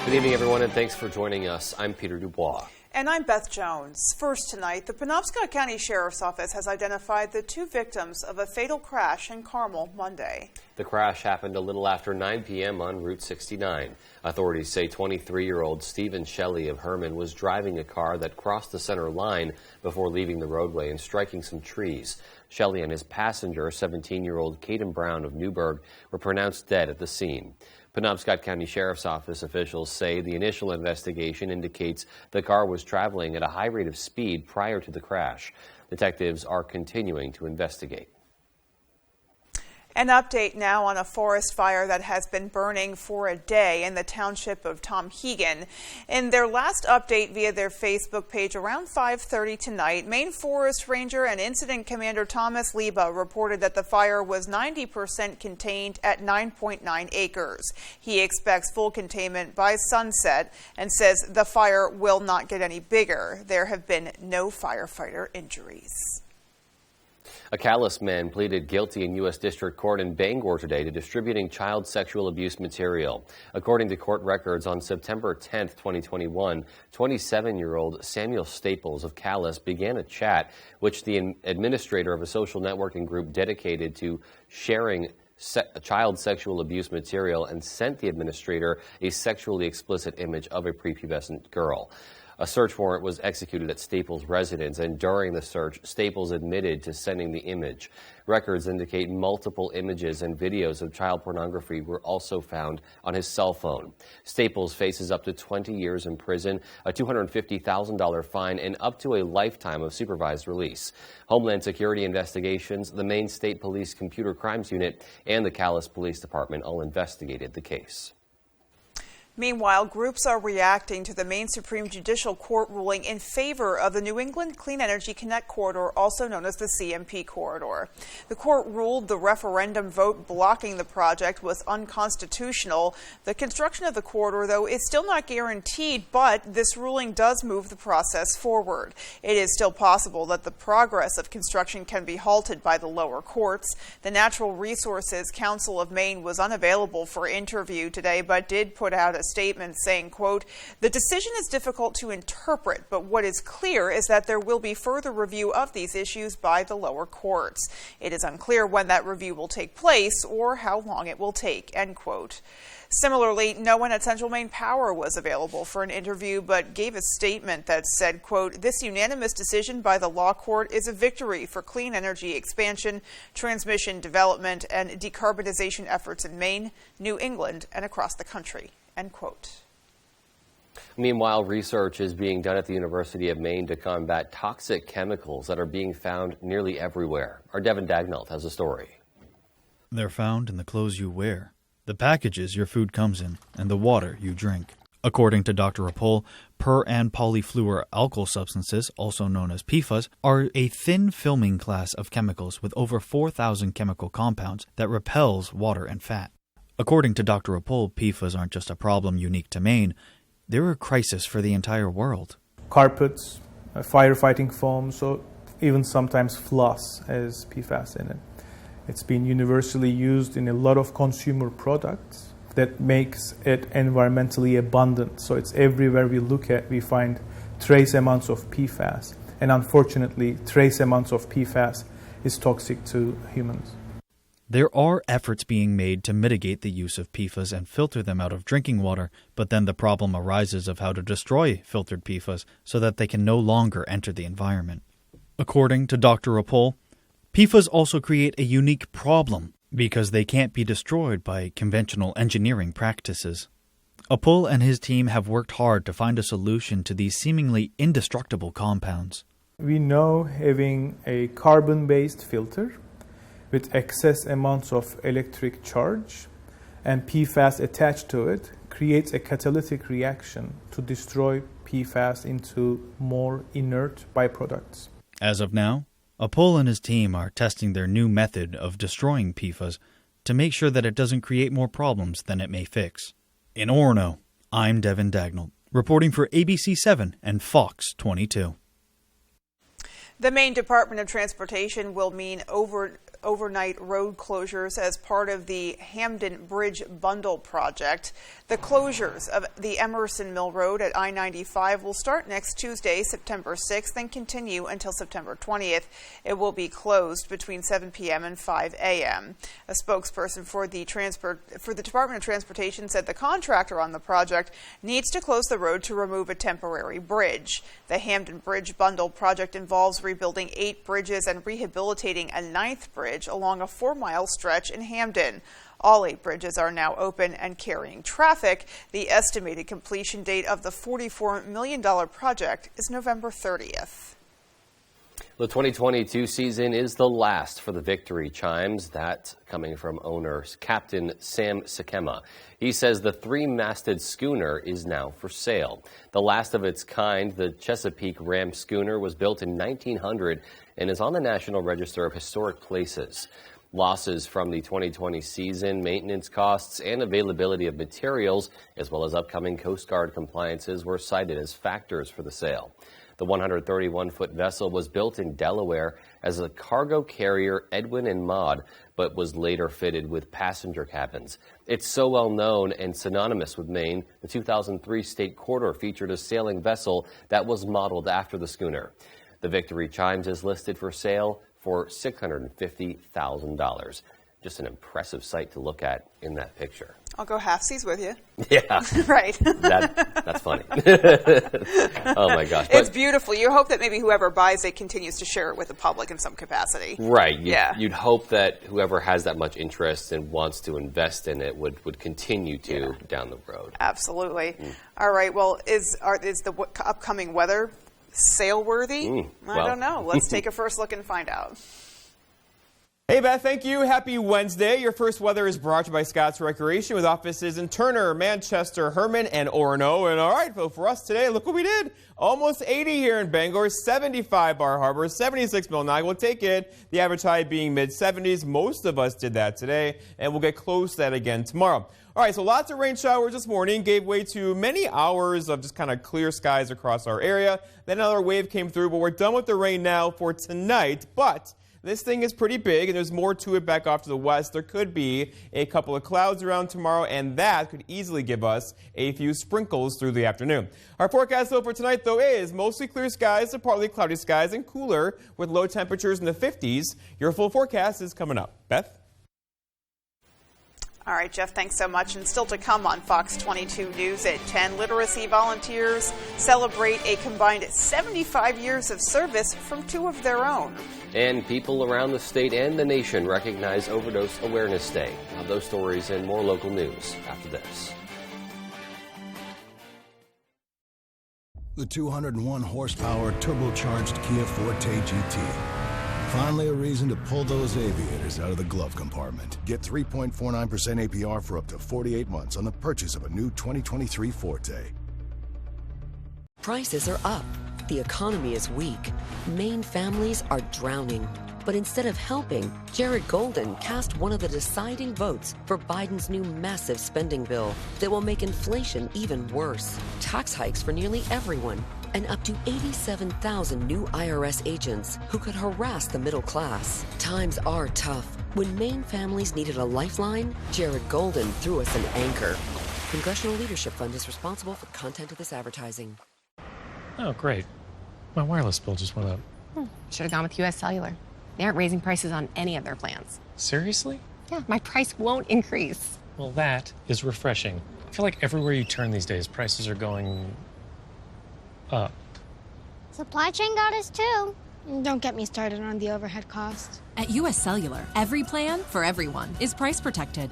Good evening, everyone, and thanks for joining us. I'm Peter Dubois. And I'm Beth Jones. First tonight, the Penobscot County Sheriff's Office has identified the two victims of a fatal crash in Carmel Monday. The crash happened a little after 9 p.m. on Route 69. Authorities say 23-year-old Stephen Shelley of Herman was driving a car that crossed the center line before leaving the roadway and striking some trees. Shelley and his passenger, 17-year-old Caden Brown of Newburgh, were pronounced dead at the scene. Penobscot County Sheriff's Office officials say the initial investigation indicates the car was traveling at a high rate of speed prior to the crash. Detectives are continuing to investigate. An update now on a forest fire that has been burning for a day in the township of Tomhegan. In their last update via their Facebook page around 5:30 tonight, Maine Forest Ranger and Incident Commander Thomas Leba reported that the fire was 90% contained at 9.9 acres. He expects full containment by sunset and says the fire will not get any bigger. There have been no firefighter injuries. A Calais man pleaded guilty in U.S. District Court in Bangor today to distributing child sexual abuse material. According to court records, on September 10, 2021, 27-year-old Samuel Staples of Calais began a chat which the administrator of a social networking group dedicated to sharing child sexual abuse material and sent the administrator a sexually explicit image of a prepubescent girl. A search warrant was executed at Staples' residence, and during the search, Staples admitted to sending the image. Records indicate multiple images and videos of child pornography were also found on his cell phone. Staples faces up to 20 years in prison, a $250,000 fine, and up to a lifetime of supervised release. Homeland Security investigations, the Maine State Police Computer Crimes Unit, and the Calais Police Department all investigated the case. Meanwhile, groups are reacting to the Maine Supreme Judicial Court ruling in favor of the New England Clean Energy Connect Corridor, also known as the CMP Corridor. The court ruled the referendum vote blocking the project was unconstitutional. The construction of the corridor, though, is still not guaranteed, but this ruling does move the process forward. It is still possible that the progress of construction can be halted by the lower courts. The Natural Resources Council of Maine was unavailable for interview today, but did put out a statement saying, quote, "The decision is difficult to interpret, but what is clear is that there will be further review of these issues by the lower courts. It is unclear when that review will take place or how long it will take," end quote. Similarly, no one at Central Maine Power was available for an interview, but gave a statement that said, quote, "This unanimous decision by the law court is a victory for clean energy expansion, transmission development, and decarbonization efforts in Maine, New England, and across the country," end quote. Meanwhile, research is being done at the University of Maine to combat toxic chemicals that are being found nearly everywhere. Our Devin Dagnall has a story. They're found in the clothes you wear, the packages your food comes in, and the water you drink. According to Dr. Rapol, per- and polyfluoroalkyl substances, also known as PFAS, are a thin filming class of chemicals with over 4,000 chemical compounds that repels water and fat. According to Dr. Rapol, PFAS aren't just a problem unique to Maine, they're a crisis for the entire world. Carpets, firefighting foam, so even sometimes floss has PFAS in it. It's been universally used in a lot of consumer products that makes it environmentally abundant. So it's everywhere we look at, we find trace amounts of PFAS. And unfortunately, trace amounts of PFAS is toxic to humans. There are efforts being made to mitigate the use of PFAS and filter them out of drinking water, but then the problem arises of how to destroy filtered PFAS so that they can no longer enter the environment. According to Dr. Rapol, PFAS also create a unique problem because they can't be destroyed by conventional engineering practices. Apul and his team have worked hard to find a solution to these seemingly indestructible compounds. We know having a carbon-based filter with excess amounts of electric charge and PFAS attached to it creates a catalytic reaction to destroy PFAS into more inert byproducts. As of now, Apul and his team are testing their new method of destroying PFAS to make sure that it doesn't create more problems than it may fix. In Orono, I'm Devin Dagnall, reporting for ABC7 and Fox 22. The Maine Department of Transportation will overnight road closures as part of the Hamden Bridge Bundle project. The closures of the Emerson Mill Road at I-95 will start next Tuesday, September 6th, and continue until September 20th. It will be closed between 7 p.m. and 5 a.m. A spokesperson for the Department of Transportation said the contractor on the project needs to close the road to remove a temporary bridge. The Hamden Bridge Bundle project involves rebuilding 8 bridges and rehabilitating a 9th bridge along a 4-mile stretch in Hamden. All 8 bridges are now open and carrying traffic. The estimated completion date of the $44 million project is November 30th. The 2022 season is the last for the Victory Chimes. That coming from owner Captain Sam Sakema. He says the 3-masted schooner is now for sale. The last of its kind, the Chesapeake Ram schooner, was built in 1900 and is on the National Register of Historic Places. Losses from the 2020 season, maintenance costs, and availability of materials, as well as upcoming Coast Guard compliances, were cited as factors for the sale. The 131-foot vessel was built in Delaware as a cargo carrier Edwin and Maud, but was later fitted with passenger cabins. It's so well known and synonymous with Maine, the 2003 state corridor featured a sailing vessel that was modeled after the schooner. The Victory Chimes is listed for sale for $650,000. Just an impressive sight to look at in that picture. I'll go halfsies with you. Yeah. Right. That's funny. Oh, my gosh. It's beautiful. You hope that maybe whoever buys it continues to share it with the public in some capacity. Right. You'd hope that whoever has that much interest and wants to invest in it would continue to down the road. Absolutely. All right. Well, is the upcoming weather sale-worthy? I don't know. Let's take a first look and find out. Hey, Beth, thank you. Happy Wednesday. Your first weather is brought to you by Scott's Recreation with offices in Turner, Manchester, Herman, and Orono. And all right, well, for us today, look what we did. Almost 80 here in Bangor, 75 Bar Harbor, 76 Milnog. We'll take it. The average high being mid-70s. Most of us did that today, and we'll get close to that again tomorrow. All right, so lots of rain showers this morning gave way to many hours of just kind of clear skies across our area. Then another wave came through, but we're done with the rain now for tonight. But this thing is pretty big, and there's more to it back off to the west. There could be a couple of clouds around tomorrow, and that could easily give us a few sprinkles through the afternoon. Our forecast, though, for tonight, though, is mostly clear skies to partly cloudy skies and cooler with low temperatures in the 50s. Your full forecast is coming up. Beth? All right, Jeff, thanks so much. And still to come on Fox 22 News at 10, literacy volunteers celebrate a combined 75 years of service from 2 of their own. And people around the state and the nation recognize Overdose Awareness Day. We'll have those stories and more local news after this. The 201 horsepower turbocharged Kia Forte GT. Finally a reason to pull those aviators out of the glove compartment. Get 3.49% APR for up to 48 months on the purchase of a new 2023 Forte. Prices are up. The economy is weak. Maine families are drowning. But instead of helping, Jared Golden cast one of the deciding votes for Biden's new massive spending bill that will make inflation even worse. Tax hikes for nearly everyone, and up to 87,000 new IRS agents who could harass the middle class. Times are tough. When Maine families needed a lifeline, Jared Golden threw us an anchor. Congressional Leadership Fund is responsible for the content of this advertising. Oh, great. My wireless bill just went up. Should have gone with US Cellular. They aren't raising prices on any of their plans. Seriously? Yeah, my price won't increase. Well, that is refreshing. I feel like everywhere you turn these days, prices are going up. Supply chain got us too. Don't get me started on the overhead cost. At US Cellular, every plan for everyone is price protected.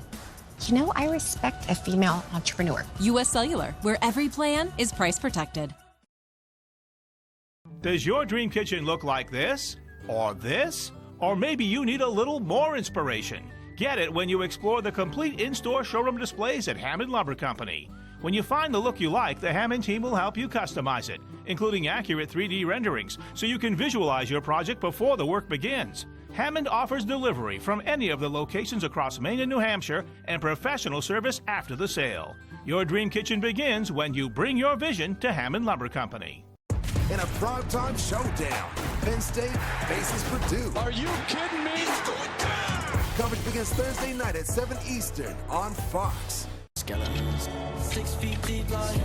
You know, I respect a female entrepreneur. US Cellular, where every plan is price protected. Does your dream kitchen look like this? Or this? Or maybe you need a little more inspiration. Get it when you explore the complete in-store showroom displays at Hammond Lumber Company. When you find the look you like, the Hammond team will help you customize it, including accurate 3D renderings, so you can visualize your project before the work begins. Hammond offers delivery from any of the locations across Maine and New Hampshire and professional service after the sale. Your dream kitchen begins when you bring your vision to Hammond Lumber Company. In a primetime showdown, Penn State faces Purdue. Are you kidding me? It's going down. Coverage begins Thursday night at 7 Eastern on Fox. Skeletons. 6 feet deep, like,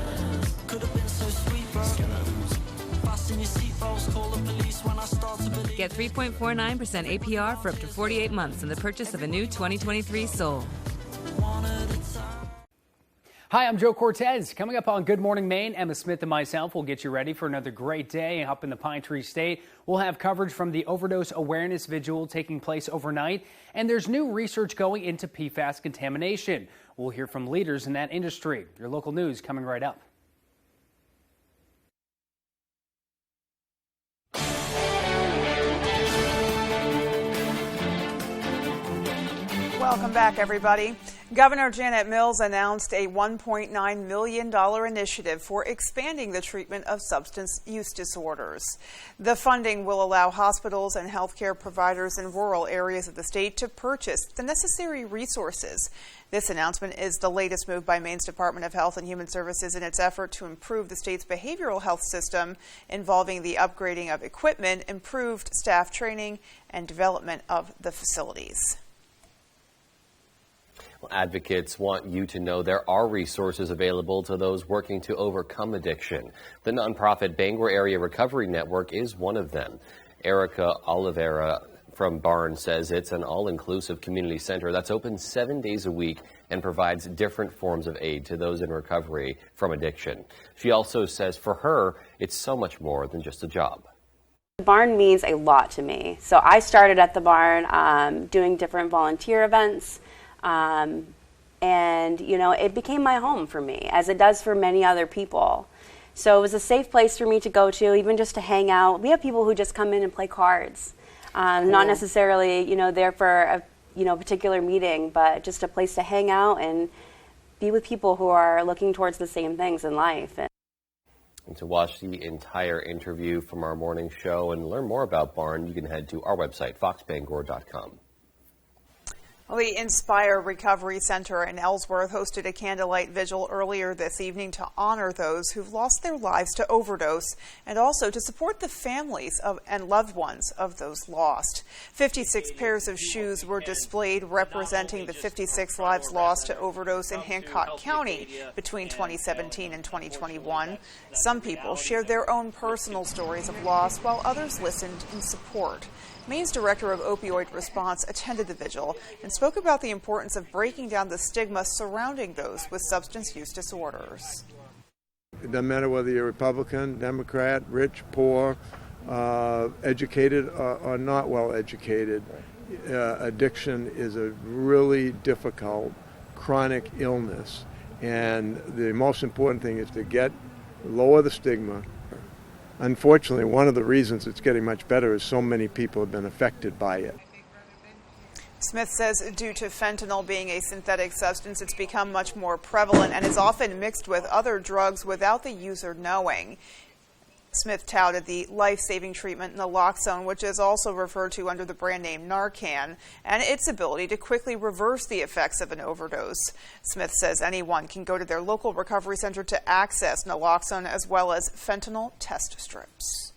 could have been so sweet, bro. Skeletons. Fasten your seatbelts, call the police when I start to believe. Get 3.49% APR for up to 48 months in the purchase of a new 2023 Soul. Hi, I'm Joe Cortez. Coming up on Good Morning Maine, Emma Smith and myself will get you ready for another great day up in the Pine Tree State. We'll have coverage from the Overdose Awareness Vigil taking place overnight, and there's new research going into PFAS contamination. We'll hear from leaders in that industry. Your local news coming right up. Welcome back, everybody. Governor Janet Mills announced a $1.9 million initiative for expanding the treatment of substance use disorders. The funding will allow hospitals and healthcare providers in rural areas of the state to purchase the necessary resources. This announcement is the latest move by Maine's Department of Health and Human Services in its effort to improve the state's behavioral health system, involving the upgrading of equipment, improved staff training, and development of the facilities. Advocates want you to know there are resources available to those working to overcome addiction. The nonprofit Bangor Area Recovery Network is one of them. Erica Oliveira from Barnes says it's an all-inclusive community center that's open 7 days a week and provides different forms of aid to those in recovery from addiction. She also says for her, it's so much more than just a job. The barn means a lot to me. So I started at the barn doing different volunteer events. And, you know, it became my home for me, as it does for many other people. So it was a safe place for me to go to, even just to hang out. We have people who just come in and play cards, not necessarily, you know, there for a, particular meeting, but just a place to hang out and be with people who are looking towards the same things in life. And to watch the entire interview from our morning show and learn more about Barn, you can head to our website, foxbangor.com. Well, the Inspire Recovery Center in Ellsworth hosted a candlelight vigil earlier this evening to honor those who've lost their lives to overdose and also to support the families and loved ones of those lost. 56 pairs of shoes were displayed representing the 56 lives lost to overdose in Hancock County between 2017 and 2021. Some people shared their own personal stories of loss while others listened in support. Maine's Director of Opioid Response attended the vigil and spoke about the importance of breaking down the stigma surrounding those with substance use disorders. It doesn't matter whether you're Republican, Democrat, rich, poor, educated or not well educated. Addiction is a really difficult chronic illness, and the most important thing is to lower the stigma. Unfortunately, one of the reasons it's getting much better is so many people have been affected by it. Smith says due to fentanyl being a synthetic substance, it's become much more prevalent and is often mixed with other drugs without the user knowing. Smith touted the life-saving treatment naloxone, which is also referred to under the brand name Narcan, and its ability to quickly reverse the effects of an overdose. Smith says anyone can go to their local recovery center to access naloxone as well as fentanyl test strips.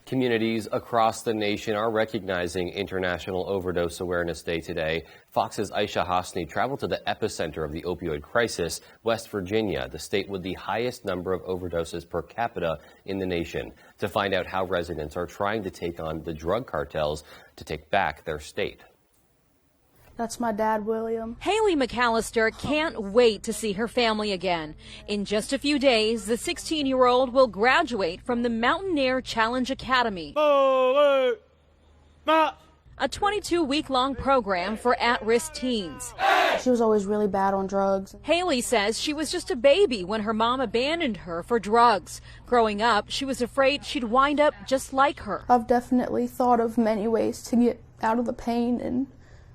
Communities across the nation are recognizing International Overdose Awareness Day today. Fox's Aisha Hosni traveled to the epicenter of the opioid crisis, West Virginia, the state with the highest number of overdoses per capita in the nation, to find out how residents are trying to take on the drug cartels to take back their state. That's my dad, William. Haley McAllister can't wait to see her family again. In just a few days, the 16-year-old will graduate from the Mountaineer Challenge Academy, a 22-week-long program for at-risk teens. She was always really bad on drugs. Haley says she was just a baby when her mom abandoned her for drugs. Growing up, she was afraid she'd wind up just like her. I've definitely thought of many ways to get out of the pain and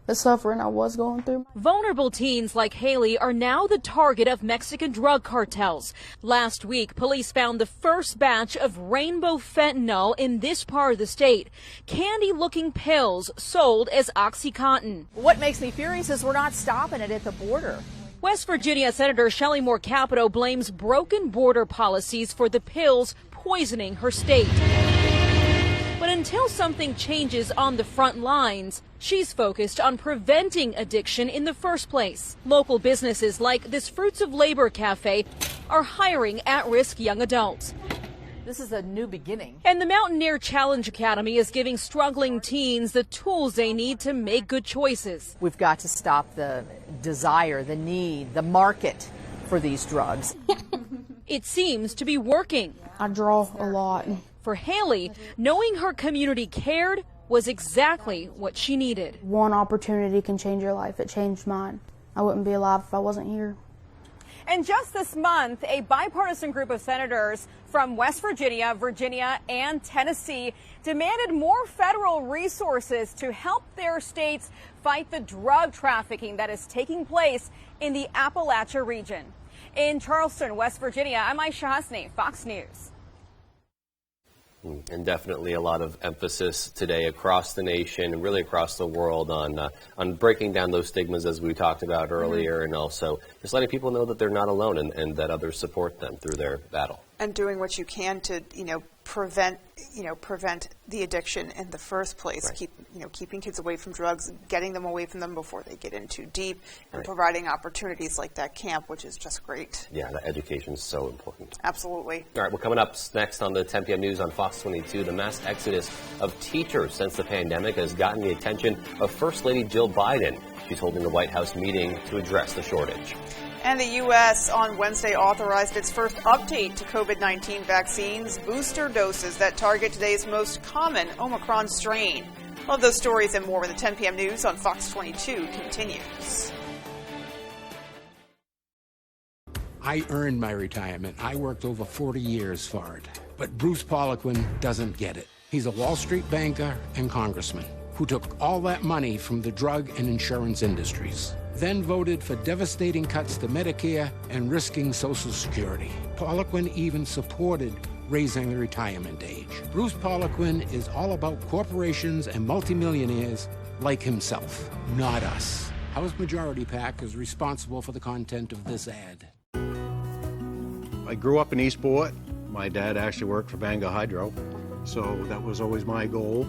the suffering I was going through. Vulnerable teens like Haley are now the target of Mexican drug cartels. Last week, police found the first batch of rainbow fentanyl in this part of the state. Candy-looking pills sold as OxyContin. What makes me furious is we're not stopping it at the border. West Virginia Senator Shelley Moore Capito blames broken border policies for the pills poisoning her state. But until something changes on the front lines, she's focused on preventing addiction in the first place. Local businesses like this Fruits of Labor cafe are hiring at-risk young adults. This is a new beginning. And the Mountaineer Challenge Academy is giving struggling teens the tools they need to make good choices. We've got to stop the desire, the need, the market for these drugs. It seems to be working. I draw a lot. For Haley, knowing her community cared was exactly what she needed. One opportunity can change your life. It changed mine. I wouldn't be alive if I wasn't here. And just this month, a bipartisan group of senators from West Virginia, Virginia, and Tennessee demanded more federal resources to help their states fight the drug trafficking that is taking place in the Appalachia region. In Charleston, West Virginia, I'm Aisha Hasni, Fox News. And definitely a lot of emphasis today across the nation and really across the world on breaking down those stigmas as we talked about earlier, and also just letting people know that they're not alone and that others support them through their battle. And doing what you can to, prevent the addiction in the first place. Right. Keeping kids away from drugs, getting them away from them before they get in too deep, and right. providing opportunities like that camp, which is just great. Yeah, that education is so important. Absolutely. All right, we're coming up next on the 10 p.m. news on Fox 22. The mass exodus of teachers since the pandemic has gotten the attention of First Lady Jill Biden. She's holding a White House meeting to address the shortage. And the U.S. on Wednesday authorized its first update to COVID-19 vaccines, booster doses that target today's most common Omicron strain. All of those stories and more when the 10 p.m. news on Fox 22 continues. I earned my retirement. I worked over 40 years for it. But Bruce Poliquin doesn't get it. He's a Wall Street banker and congressman who took all that money from the drug and insurance industries, then voted for devastating cuts to Medicare and risking Social Security. Poliquin even supported raising the retirement age. Bruce Poliquin is all about corporations and multimillionaires like himself, not us. House Majority PAC is responsible for the content of this ad. I grew up in Eastport. My dad actually worked for Bangor Hydro, so that was always my goal.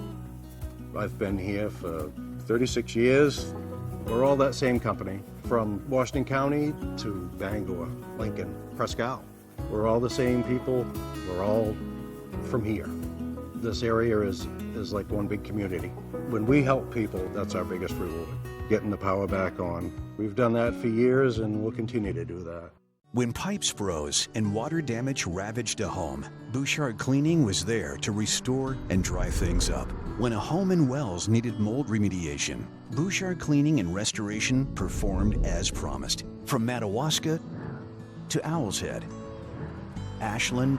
I've been here for 36 years. We're all that same company, from Washington County to Bangor, Lincoln, Prescott. We're all the same people. We're all from here. This area is like one big community. When we help people, that's our biggest reward, getting the power back on. We've done that for years, and we'll continue to do that. When pipes froze and water damage ravaged a home, Bouchard Cleaning was there to restore and dry things up. When a home in Wells needed mold remediation, Bouchard Cleaning and Restoration performed as promised. From Madawaska to Owl's Head, Ashland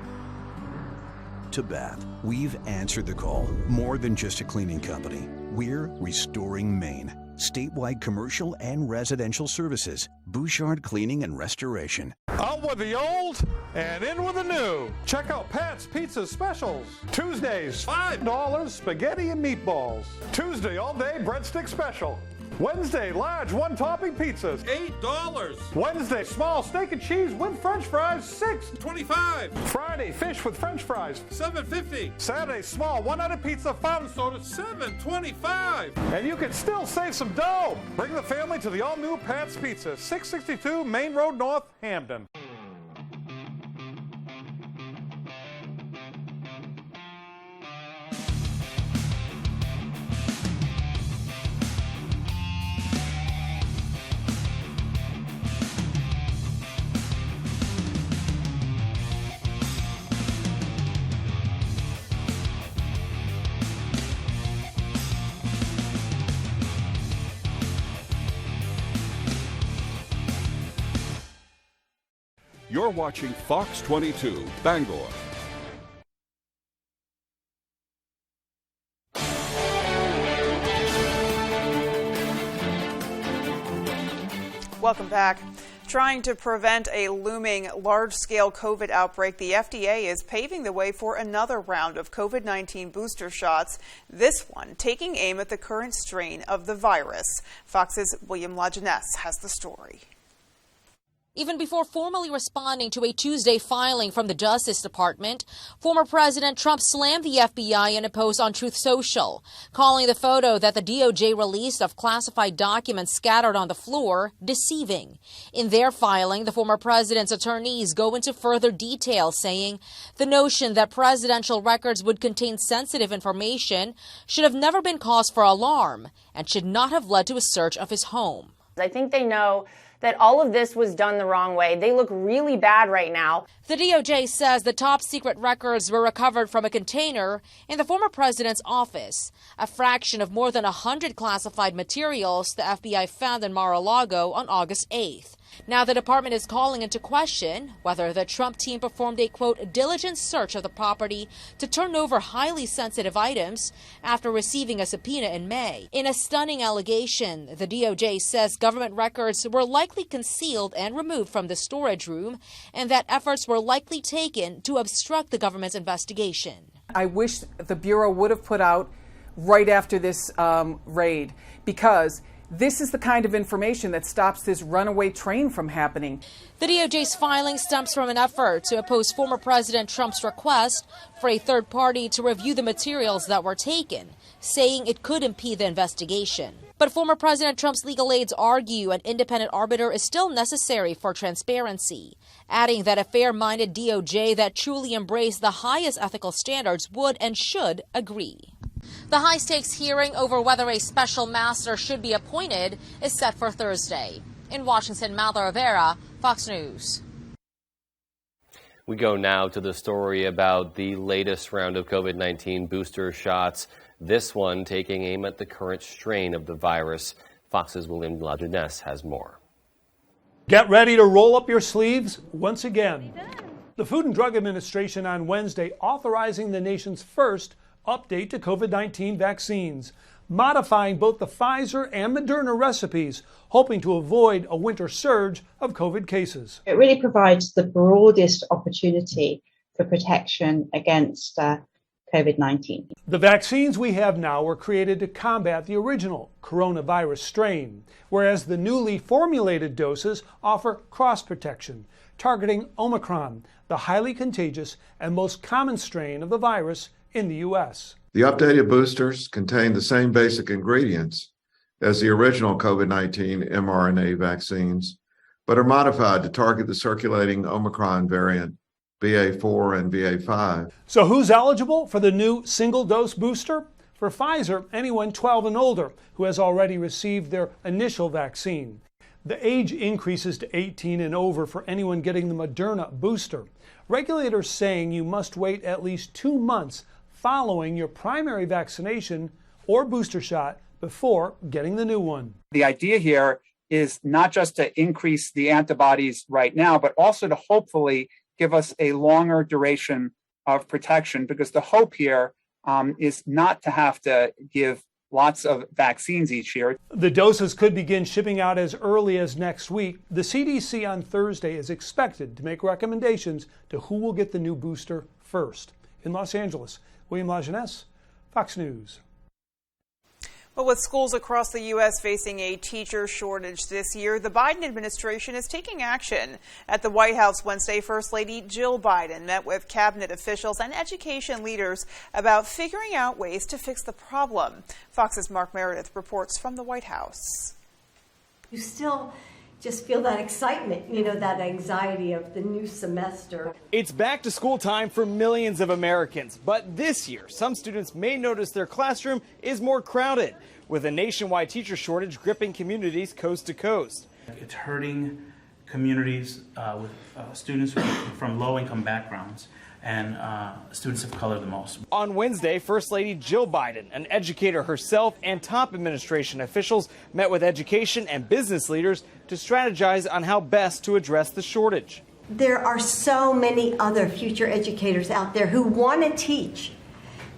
to Bath, we've answered the call. More than just a cleaning company, we're restoring Maine. Statewide commercial and residential services. Bouchard Cleaning and Restoration. Out with the old and in with the new. Check out Pat's Pizza Specials. Tuesdays, $5 spaghetti and meatballs. Tuesday, all day breadstick special. Wednesday, large one-topping pizzas, $8. Wednesday, small steak and cheese with French fries, $6.25. Friday, fish with French fries, $7.50. Saturday, small one-headed pizza, fountain soda, $7.25. And you can still save some dough. Bring the family to the all-new Pat's Pizza, 662 Main Road North, Hamden. You're watching Fox 22, Bangor. Welcome back. Trying to prevent a looming large-scale COVID outbreak, the FDA is paving the way for another round of COVID-19 booster shots, this one taking aim at the current strain of the virus. Fox's William LaJeunesse has the story. Even before formally responding to a Tuesday filing from the Justice Department, former President Trump slammed the FBI in a post on Truth Social, calling the photo that the DOJ released of classified documents scattered on the floor deceiving. In their filing, the former president's attorneys go into further detail, saying the notion that presidential records would contain sensitive information should have never been cause for alarm and should not have led to a search of his home. I think they know that all of this was done the wrong way. They look really bad right now. The DOJ says the top secret records were recovered from a container in the former president's office, a fraction of more than 100 classified materials the FBI found in Mar-a-Lago on August 8th. Now the department is calling into question whether the Trump team performed a, quote, diligent search of the property to turn over highly sensitive items after receiving a subpoena in May. In a stunning allegation, the DOJ says government records were likely concealed and removed from the storage room and that efforts were likely taken to obstruct the government's investigation. I wish the Bureau would have put out right after this raid, because this is the kind of information that stops this runaway train from happening. The DOJ's filing stems from an effort to oppose former President Trump's request for a third party to review the materials that were taken, saying it could impede the investigation. But former President Trump's legal aides argue an independent arbiter is still necessary for transparency, adding that a fair-minded DOJ that truly embraced the highest ethical standards would and should agree. The high-stakes hearing over whether a special master should be appointed is set for Thursday. In Washington, Malda Rivera, Fox News. We go now to the story about the latest round of COVID-19 booster shots, this one taking aim at the current strain of the virus. Fox's William Lajeunesse has more. Get ready to roll up your sleeves once again. The Food and Drug Administration on Wednesday authorizing the nation's first update to COVID-19 vaccines, modifying both the Pfizer and Moderna recipes, hoping to avoid a winter surge of COVID cases. It really provides the broadest opportunity for protection against COVID-19. The vaccines we have now were created to combat the original coronavirus strain, whereas the newly formulated doses offer cross-protection, targeting Omicron, the highly contagious and most common strain of the virus in the U.S. The updated boosters contain the same basic ingredients as the original COVID-19 mRNA vaccines, but are modified to target the circulating Omicron variant, BA4 and BA5. So who's eligible for the new single-dose booster? For Pfizer, anyone 12 and older who has already received their initial vaccine. The age increases to 18 and over for anyone getting the Moderna booster. Regulators saying you must wait at least 2 months following your primary vaccination or booster shot before getting the new one. The idea here is not just to increase the antibodies right now, but also to hopefully give us a longer duration of protection, because the hope here is not to have to give lots of vaccines each year. The doses could begin shipping out as early as next week. The CDC on Thursday is expected to make recommendations to who will get the new booster first. In Los Angeles, William Lajeunesse, Fox News. Well, with schools across the U.S. facing a teacher shortage this year, the Biden administration is taking action. At the White House Wednesday, First Lady Jill Biden met with cabinet officials and education leaders about figuring out ways to fix the problem. Fox's Mark Meredith reports from the White House. You still just feel that excitement, that anxiety of the new semester. It's back to school time for millions of Americans, but this year, some students may notice their classroom is more crowded, with a nationwide teacher shortage gripping communities coast to coast. It's hurting communities with students from low-income backgrounds and students of color the most. On Wednesday, First Lady Jill Biden, an educator herself, and top administration officials met with education and business leaders to strategize on how best to address the shortage. There are so many other future educators out there who want to teach,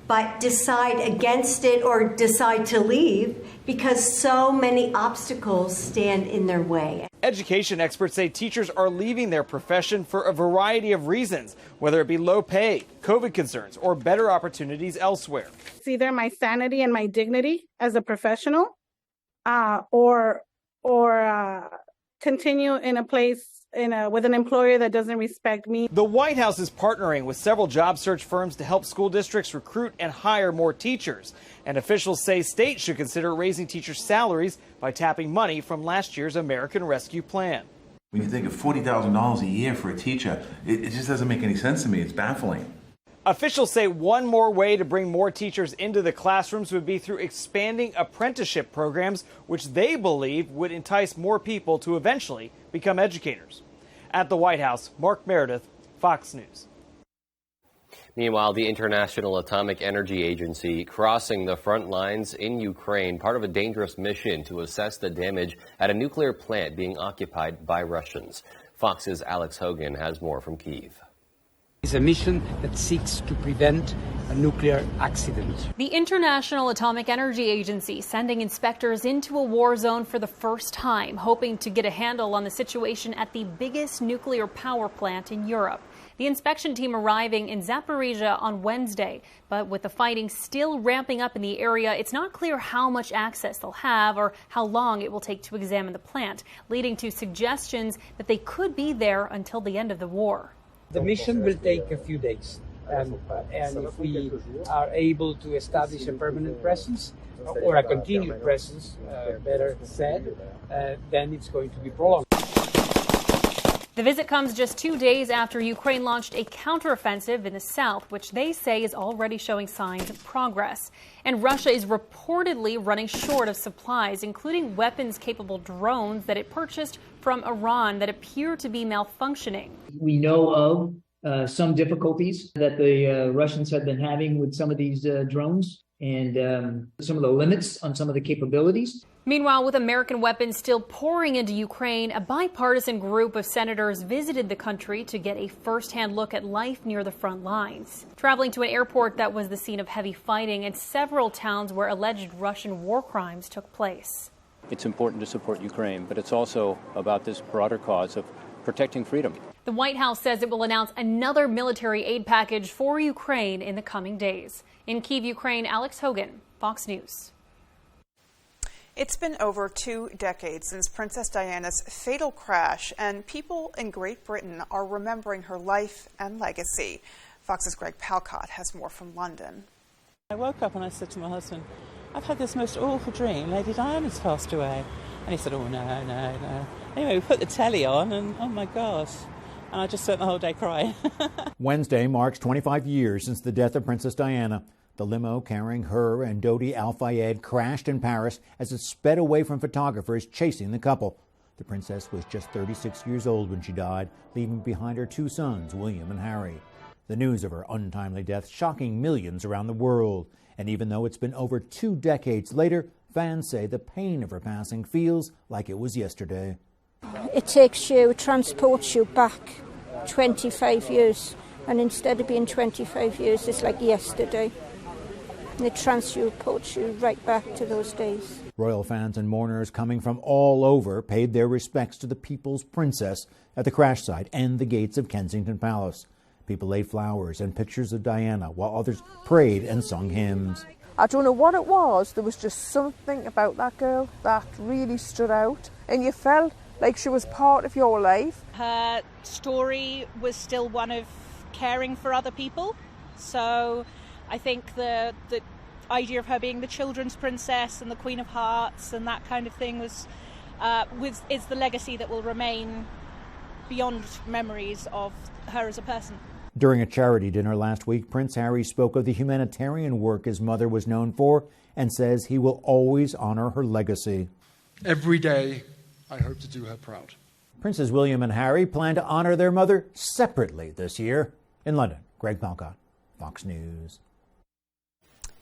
but decide against it or decide to leave because so many obstacles stand in their way. Education experts say teachers are leaving their profession for a variety of reasons, whether it be low pay, COVID concerns, or better opportunities elsewhere. It's either my sanity and my dignity as a professional, or continue in a place with an employer that doesn't respect me. The White House is partnering with several job search firms to help school districts recruit and hire more teachers. And officials say states should consider raising teachers' salaries by tapping money from last year's American Rescue Plan. When you think of $40,000 a year for a teacher, it just doesn't make any sense to me. It's baffling. Officials say one more way to bring more teachers into the classrooms would be through expanding apprenticeship programs, which they believe would entice more people to eventually become educators. At the White House, Mark Meredith, Fox News. Meanwhile, the International Atomic Energy Agency crossing the front lines in Ukraine, part of a dangerous mission to assess the damage at a nuclear plant being occupied by Russians. Fox's Alex Hogan has more from Kyiv. It's a mission that seeks to prevent a nuclear accident. The International Atomic Energy Agency sending inspectors into a war zone for the first time, hoping to get a handle on the situation at the biggest nuclear power plant in Europe. The inspection team arriving in Zaporizhia on Wednesday, but with the fighting still ramping up in the area, it's not clear how much access they'll have or how long it will take to examine the plant, leading to suggestions that they could be there until the end of the war. The mission will take a few days, and if we are able to establish a permanent presence, or a continued presence, better said, then it's going to be prolonged. The visit comes just 2 days after Ukraine launched a counteroffensive in the south, which they say is already showing signs of progress. And Russia is reportedly running short of supplies, including weapons-capable drones that it purchased from Iran that appear to be malfunctioning. We know of some difficulties that the Russians have been having with some of these drones and some of the limits on some of the capabilities. Meanwhile, with American weapons still pouring into Ukraine, a bipartisan group of senators visited the country to get a first-hand look at life near the front lines. Traveling to an airport that was the scene of heavy fighting and several towns where alleged Russian war crimes took place. It's important to support Ukraine, but it's also about this broader cause of protecting freedom. The White House says it will announce another military aid package for Ukraine in the coming days. In Kyiv, Ukraine, Alex Hogan, Fox News. It's been over 2 decades since Princess Diana's fatal crash, and people in Great Britain are remembering her life and legacy. Fox's Greg Palcott has more from London. I woke up and I said to my husband, I've had this most awful dream. Lady Diana's passed away. And he said, oh, no. Anyway, we put the telly on and, oh, my gosh. And I just spent the whole day crying. Wednesday marks 25 years since the death of Princess Diana. The limo carrying her and Dodi Al-Fayed crashed in Paris as it sped away from photographers chasing the couple. The princess was just 36 years old when she died, leaving behind her 2 sons, William and Harry. The news of her untimely death shocking millions around the world. And even though it's been over 2 decades later, fans say the pain of her passing feels like it was yesterday. It transports you back 25 years. And instead of being 25 years, it's like yesterday. And it transports you right back to those days. Royal fans and mourners coming from all over paid their respects to the people's princess at the crash site and the gates of Kensington Palace. People laid flowers and pictures of Diana while others prayed and sung hymns. I don't know what it was. There was just something about that girl that really stood out. And you felt like she was part of your life. Her story was still one of caring for other people. So I think the idea of her being the children's princess and the Queen of Hearts and that kind of thing is the legacy that will remain beyond memories of her as a person. During a charity dinner last week, Prince Harry spoke of the humanitarian work his mother was known for and says he will always honor her legacy. Every day, I hope to do her proud. Princes William and Harry plan to honor their mother separately this year. In London, Greg Palcott, Fox News.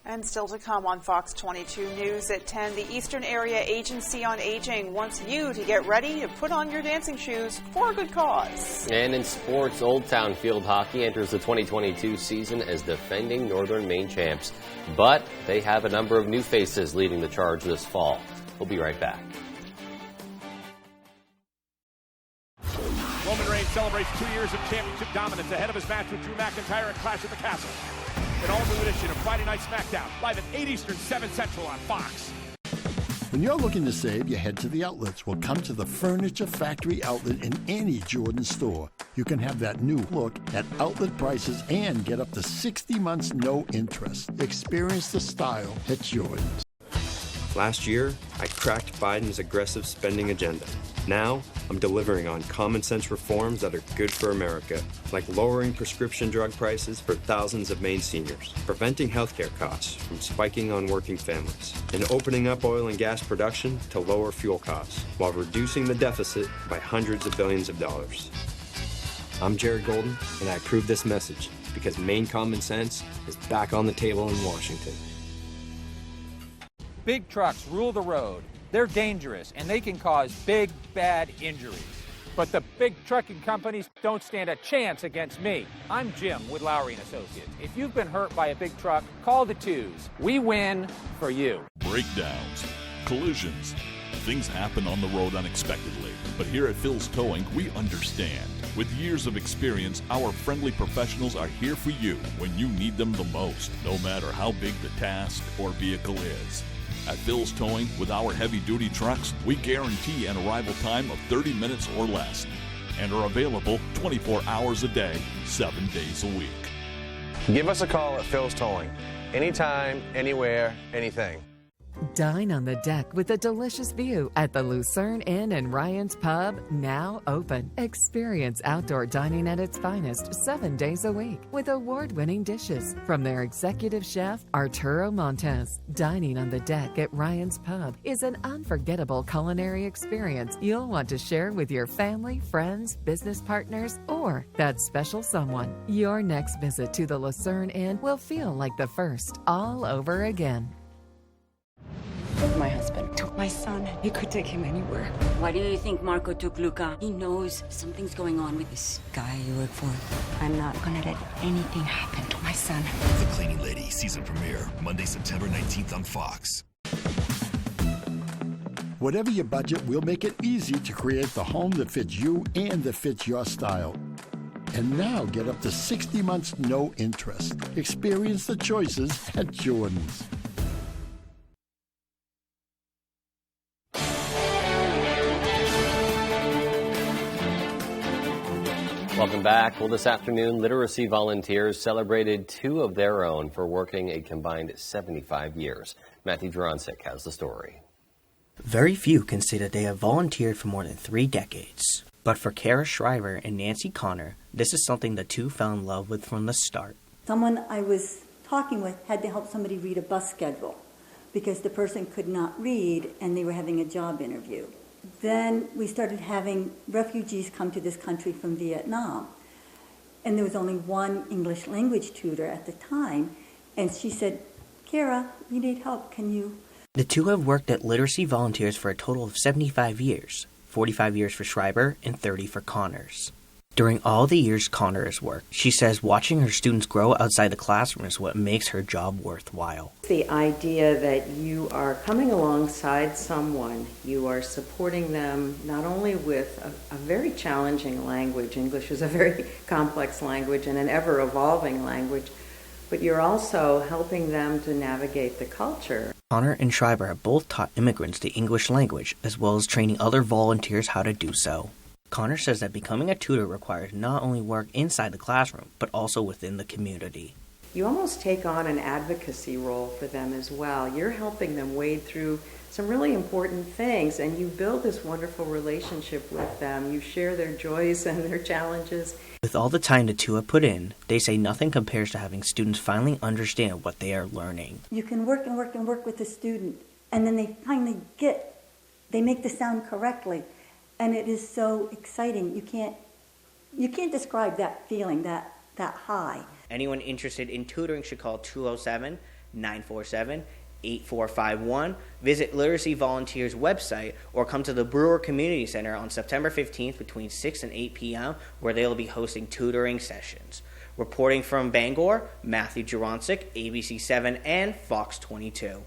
And still to come on Fox 22 News at 10, the Eastern Area Agency on Aging wants you to get ready to put on your dancing shoes for a good cause. And in sports, Old Town Field Hockey enters the 2022 season as defending Northern Maine champs. But they have a number of new faces leading the charge this fall. We'll be right back. Roman Reigns celebrates 2 years of championship dominance ahead of his match with Drew McIntyre at Clash at the Castle. An all-new edition of Friday Night SmackDown, live at 8 Eastern, 7 Central on Fox. When you're looking to save, you head to the outlets. Well, come to the Furniture Factory outlet in any Jordan store. You can have that new look at outlet prices and get up to 60 months no interest. Experience the style at Jordan's. Last year, I cracked Biden's aggressive spending agenda. Now, I'm delivering on common sense reforms that are good for America, like lowering prescription drug prices for thousands of Maine seniors, preventing healthcare costs from spiking on working families, and opening up oil and gas production to lower fuel costs, while reducing the deficit by hundreds of billions of dollars. I'm Jared Golden, and I approve this message because Maine common sense is back on the table in Washington. Big trucks rule the road. They're dangerous, and they can cause big, bad injuries. But the big trucking companies don't stand a chance against me. I'm Jim with Lowry & Associates. If you've been hurt by a big truck, call the twos. We win for you. Breakdowns, collisions, things happen on the road unexpectedly. But here at Phil's Towing, we understand. With years of experience, our friendly professionals are here for you when you need them the most, no matter how big the task or vehicle is. At Phil's Towing, with our heavy-duty trucks, we guarantee an arrival time of 30 minutes or less and are available 24 hours a day, 7 days a week. Give us a call at Phil's Towing. Anytime, anywhere, anything. Dine on the deck with a delicious view at the Lucerne Inn and Ryan's Pub, now open. Experience outdoor dining at its finest 7 days a week with award-winning dishes from their executive chef, Arturo Montes. Dining on the deck at Ryan's Pub is an unforgettable culinary experience you'll want to share with your family, friends, business partners, or that special someone. Your next visit to the Lucerne Inn will feel like the first all over again. My husband took my son. He could take him anywhere. Why do you think Marco took Luca? He knows something's going on with this guy you work for. I'm not gonna let anything happen to my son. The Cleaning Lady season premiere, Monday, September 19th on Fox. Whatever your budget, we'll make it easy to create the home that fits you and that fits your style. And now get up to 60 months no interest. Experience the choices at Jordan's. Welcome back. Well, this afternoon, literacy volunteers celebrated two of their own for working a combined 75 years. Matthew Dronsick has the story. Very few can say that they have volunteered for more than 3 decades. But for Kara Shriver and Nancy Connor, this is something the two fell in love with from the start. Someone I was talking with had to help somebody read a bus schedule because the person could not read and they were having a job interview. Then we started having refugees come to this country from Vietnam. And there was only one English language tutor at the time. And she said, Kara, we need help. Can you? The two have worked at Literacy Volunteers for a total of 75 years, 45 years for Schreiber and 30 for Connors. During all the years Connor has worked, she says watching her students grow outside the classroom is what makes her job worthwhile. The idea that you are coming alongside someone, you are supporting them not only with a very challenging language, English is a very complex language and an ever-evolving language, but you're also helping them to navigate the culture. Connor and Schreiber have both taught immigrants the English language, as well as training other volunteers how to do so. Connor says that becoming a tutor requires not only work inside the classroom, but also within the community. You almost take on an advocacy role for them as well. You're helping them wade through some really important things, and you build this wonderful relationship with them. You share their joys and their challenges. With all the time the two have put in, they say nothing compares to having students finally understand what they are learning. You can work and work and work with the student, and then they finally they make the sound correctly. And it is so exciting. You can't describe that feeling, that high. Anyone interested in tutoring should call 207-947-8451, visit Literacy Volunteers' website, or come to the Brewer Community Center on September 15th between 6 and 8 p.m., where they will be hosting tutoring sessions. Reporting from Bangor, Matthew Juroncic, ABC7 and Fox 22.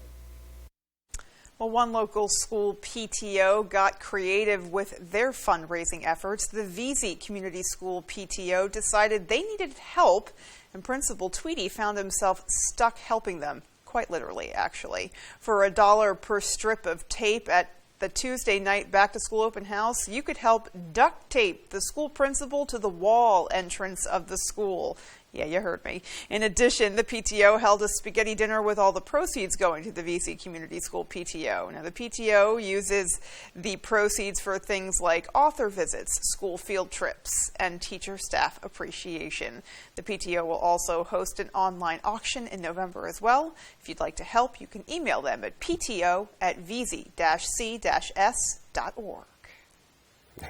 Well, one local school PTO got creative with their fundraising efforts. The VZ Community School PTO decided they needed help, and Principal Tweedy found himself stuck helping them. quite literally, actually. For $1 per strip of tape at the Tuesday night back-to-school open house, you could help duct tape the school principal to the wall entrance of the school. Yeah, you heard me. In addition, the PTO held a spaghetti dinner with all the proceeds going to the VC Community School PTO. Now, the PTO uses the proceeds for things like author visits, school field trips, and teacher staff appreciation. The PTO will also host an online auction in November as well. If you'd like to help, you can email them at pto@vz-c-s.org.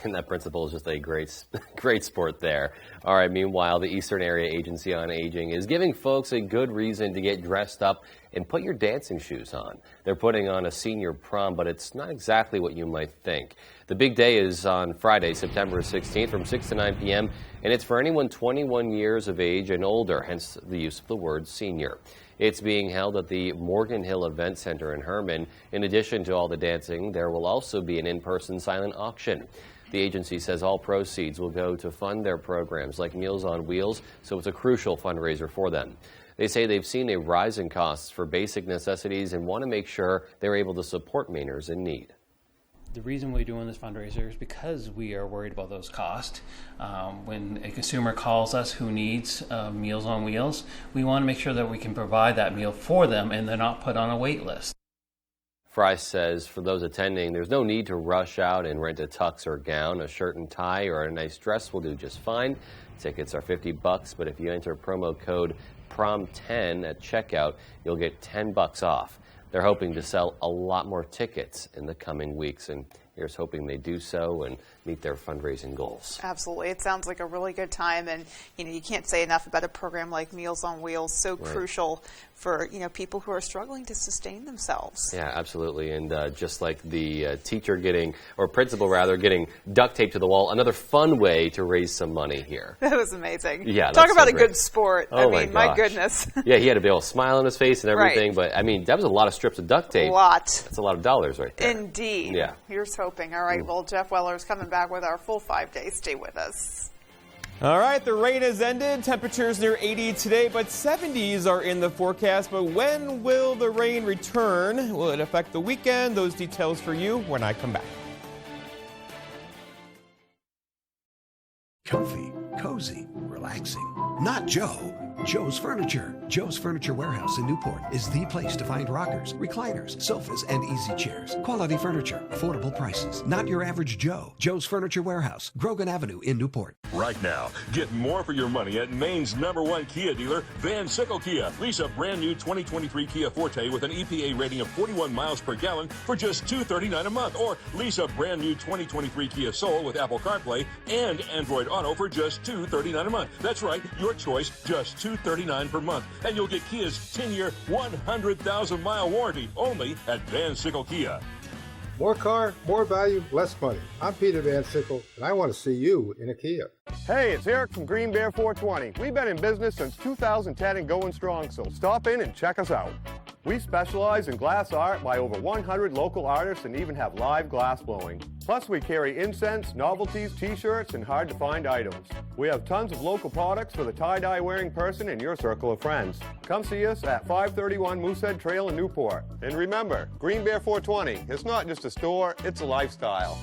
And that principal is just a great sport there. All right, meanwhile, the Eastern Area Agency on Aging is giving folks a good reason to get dressed up and put your dancing shoes on. They're putting on a senior prom, but it's not exactly what you might think. The big day is on Friday, September 16th from 6 to 9 p.m., and it's for anyone 21 years of age and older, hence the use of the word senior. It's being held at the Morgan Hill Event Center in Herman. In addition to all the dancing, there will also be an in-person silent auction. The agency says all proceeds will go to fund their programs like Meals on Wheels, so it's a crucial fundraiser for them. They say they've seen a rise in costs for basic necessities and want to make sure they're able to support Mainers in need. The reason we're doing this fundraiser is because we are worried about those costs. When a consumer calls us who needs Meals on Wheels, we want to make sure that we can provide that meal for them and they're not put on a wait list. Fry says for those attending, there's no need to rush out and rent a tux or gown. A shirt and tie or a nice dress will do just fine. Tickets are $50, but if you enter promo code PROM10 at checkout, you'll get $10 off. They're hoping to sell a lot more tickets in the coming weeks, and here's hoping they do so and meet their fundraising goals. Absolutely. It sounds like a really good time, and you can't say enough about a program like Meals on Wheels, so crucial for people who are struggling to sustain themselves. Yeah, absolutely. And just like the teacher principal getting duct tape to the wall, another fun way to raise some money here. That was amazing. Yeah, talk about a good sport. Oh, I mean, my goodness. Yeah, he had a big old smile on his face and everything, but I mean, that was a lot of strips of duct tape. A lot. That's a lot of dollars right there. Indeed. Yeah. Here's hoping. All right, well, Jeff Weller's coming back with our full 5 days. Stay with us. All right, the rain has ended. Temperatures near 80 today, but 70s are in the forecast. But when will the rain return? Will it affect the weekend? Those details for you when I come back. Comfy, cozy, relaxing. Not Joe. Joe's Furniture. Joe's Furniture Warehouse in Newport is the place to find rockers, recliners, sofas, and easy chairs. Quality furniture, affordable prices. Not your average Joe. Joe's Furniture Warehouse, Grogan Avenue in Newport. Right now, get more for your money at Maine's #1 Kia dealer, Van Sickle Kia. Lease a brand new 2023 Kia Forte with an EPA rating of 41 miles per gallon for just $239 a month. Or lease a brand new 2023 Kia Soul with Apple CarPlay and Android Auto for just $239 a month. That's right, your choice, just $239 per month. And you'll get Kia's 10-year, 100,000-mile warranty only at Van Sickle Kia. More car, more value, less money. I'm Peter Van Sickle, and I want to see you in a Kia. Hey, it's Eric from Green Bear 420. We've been in business since 2010 and going strong, so stop in and check us out. We specialize in glass art by over 100 local artists and even have live glass blowing. Plus, we carry incense, novelties, t-shirts, and hard-to-find items. We have tons of local products for the tie-dye wearing person in your circle of friends. Come see us at 531 Moosehead Trail in Newport. And remember, Green Bear 420, it's not just a store, it's a lifestyle.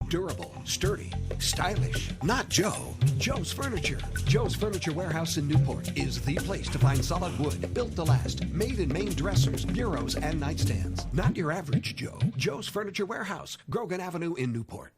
Durable, sturdy, stylish. Not Joe. Joe's Furniture. Joe's Furniture Warehouse in Newport is the place to find solid wood, built to last, made in Maine dressers, bureaus, and nightstands. Not your average Joe. Joe's Furniture Warehouse, Grogan Avenue in Newport.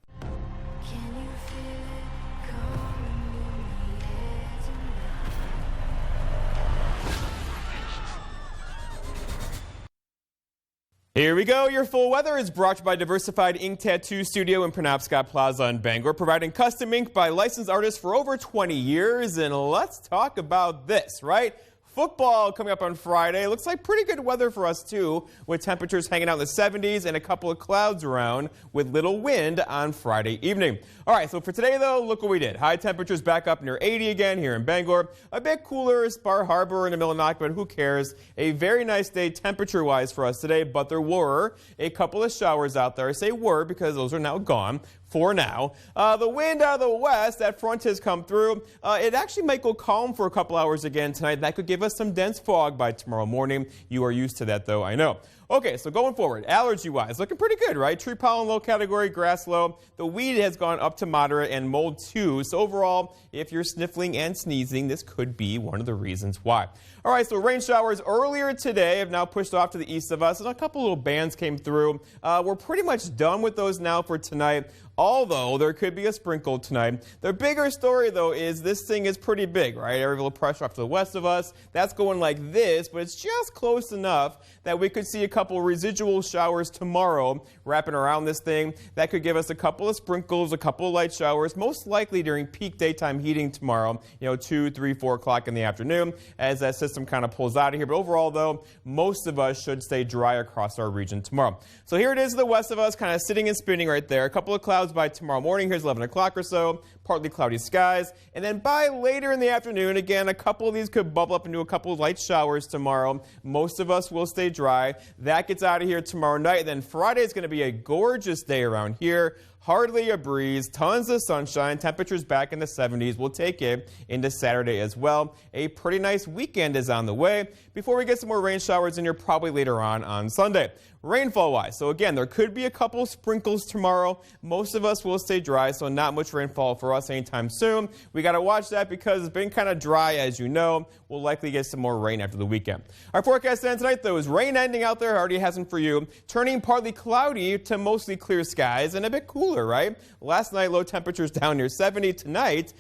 Here we go. Your full weather is brought to you by Diversified Ink Tattoo Studio in Penobscot Plaza in Bangor, providing custom ink by licensed artists for over 20 years. And let's talk about this, right? Football coming up on Friday. Looks like pretty good weather for us, too, with temperatures hanging out in the 70s and a couple of clouds around with little wind on Friday evening. All right, so for today, though, look what we did. High temperatures back up near 80 again here in Bangor. A bit cooler as Bar Harbor in the Millinock, but who cares? A very nice day temperature-wise for us today, but there were a couple of showers out there. I say were because those are now gone. For now. The wind out of the west, that front has come through. It actually might go calm for a couple hours again tonight. That could give us some dense fog by tomorrow morning. You are used to that, though, I know. Okay, so going forward, allergy-wise, looking pretty good, right? Tree pollen low category, grass low. The weed has gone up to moderate and mold too. So overall, if you're sniffling and sneezing, this could be one of the reasons why. All right, so rain showers earlier today have now pushed off to the east of us, and a couple little bands came through. We're pretty much done with those now for tonight, although there could be a sprinkle tonight. The bigger story, though, is this thing is pretty big, right? Area of low pressure off to the west of us. That's going like this, but it's just close enough that we could see a couple residual showers tomorrow wrapping around this thing. That could give us a couple of sprinkles, a couple of light showers, most likely during peak daytime heating tomorrow, 2, 3, 4 o'clock in the afternoon as that system kind of pulls out of here. But overall, though, most of us should stay dry across our region tomorrow. So here it is to the west of us, kind of sitting and spinning right there. A couple of clouds by tomorrow morning. Here's 11 o'clock or so. Partly cloudy skies. And then by later in the afternoon, again, a couple of these could bubble up into a couple of light showers tomorrow. Most of us will stay dry. That gets out of here tomorrow night. Then Friday is going to be a gorgeous day around here. Hardly a breeze, tons of sunshine, temperatures back in the 70s. We'll take it into Saturday as well. A pretty nice weekend is on the way before we get some more rain showers in here probably later on Sunday. Rainfall-wise, so again, there could be a couple sprinkles tomorrow. Most of us will stay dry, so not much rainfall for us anytime soon. We got to watch that because it's been kind of dry, as you know. We'll likely get some more rain after the weekend. Our forecast then tonight, though, is rain ending out there. Already hasn't for you. Turning partly cloudy to mostly clear skies and a bit cooler, right? Last night, low temperatures down near 70. Tonight,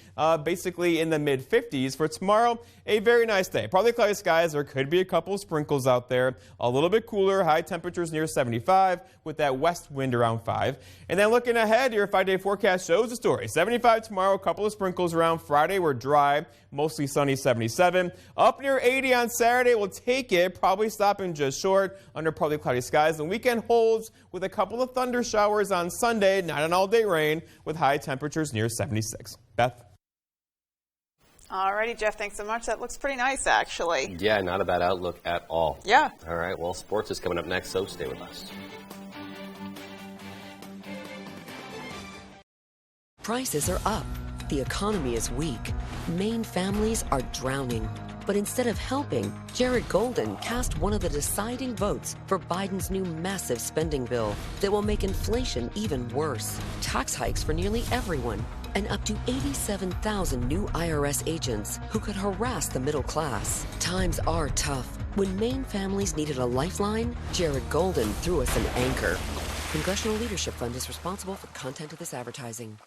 basically in the mid-50s. For tomorrow, a very nice day. Partly cloudy skies. There could be a couple sprinkles out there. A little bit cooler. High temperatures near 75 with that west wind around 5. And then looking ahead, your 5-day forecast shows the story. 75 tomorrow, a couple of sprinkles around. Friday, we're dry, mostly sunny, 77. Up near 80 on Saturday, we'll take it, probably stopping just short under partly cloudy skies. The weekend holds with a couple of thunder showers on Sunday, not an all-day rain, with high temperatures near 76. Beth? All righty, Jeff, thanks so much. That looks pretty nice, actually. Yeah, not a bad outlook at all. Yeah. All right, well, sports is coming up next, so stay with us. Prices are up. The economy is weak. Maine families are drowning. But instead of helping, Jared Golden cast one of the deciding votes for Biden's new massive spending bill that will make inflation even worse. Tax hikes for nearly everyone, and up to 87,000 new IRS agents who could harass the middle class. Times are tough. When Maine families needed a lifeline, Jared Golden threw us an anchor. Congressional Leadership Fund is responsible for the content of this advertising.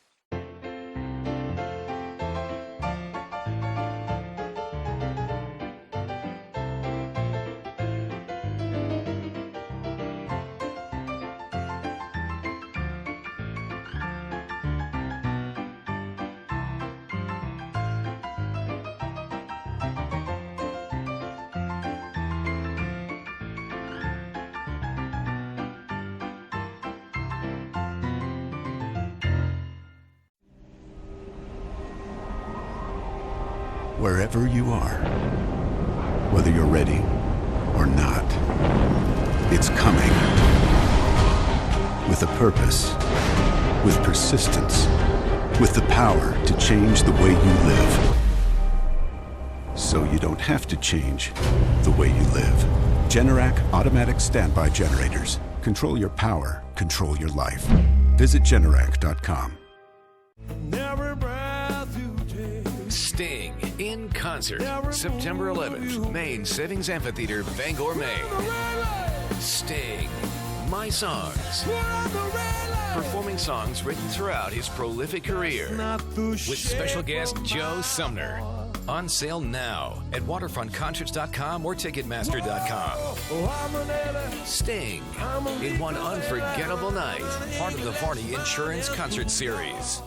Wherever you are, whether you're ready or not, it's coming. With a purpose, with persistence, with the power to change the way you live. So you don't have to change the way you live. Generac automatic standby generators. Control your power, control your life. Visit Generac.com. Sting in concert, September 11th, Maine Savings Amphitheater, Bangor, Maine. Sting, My Songs. Performing songs written throughout his prolific career with special guest Joe Sumner. On sale now at waterfrontconcerts.com or Ticketmaster.com. Sting in one unforgettable night, part of the Varney Insurance Concert Series.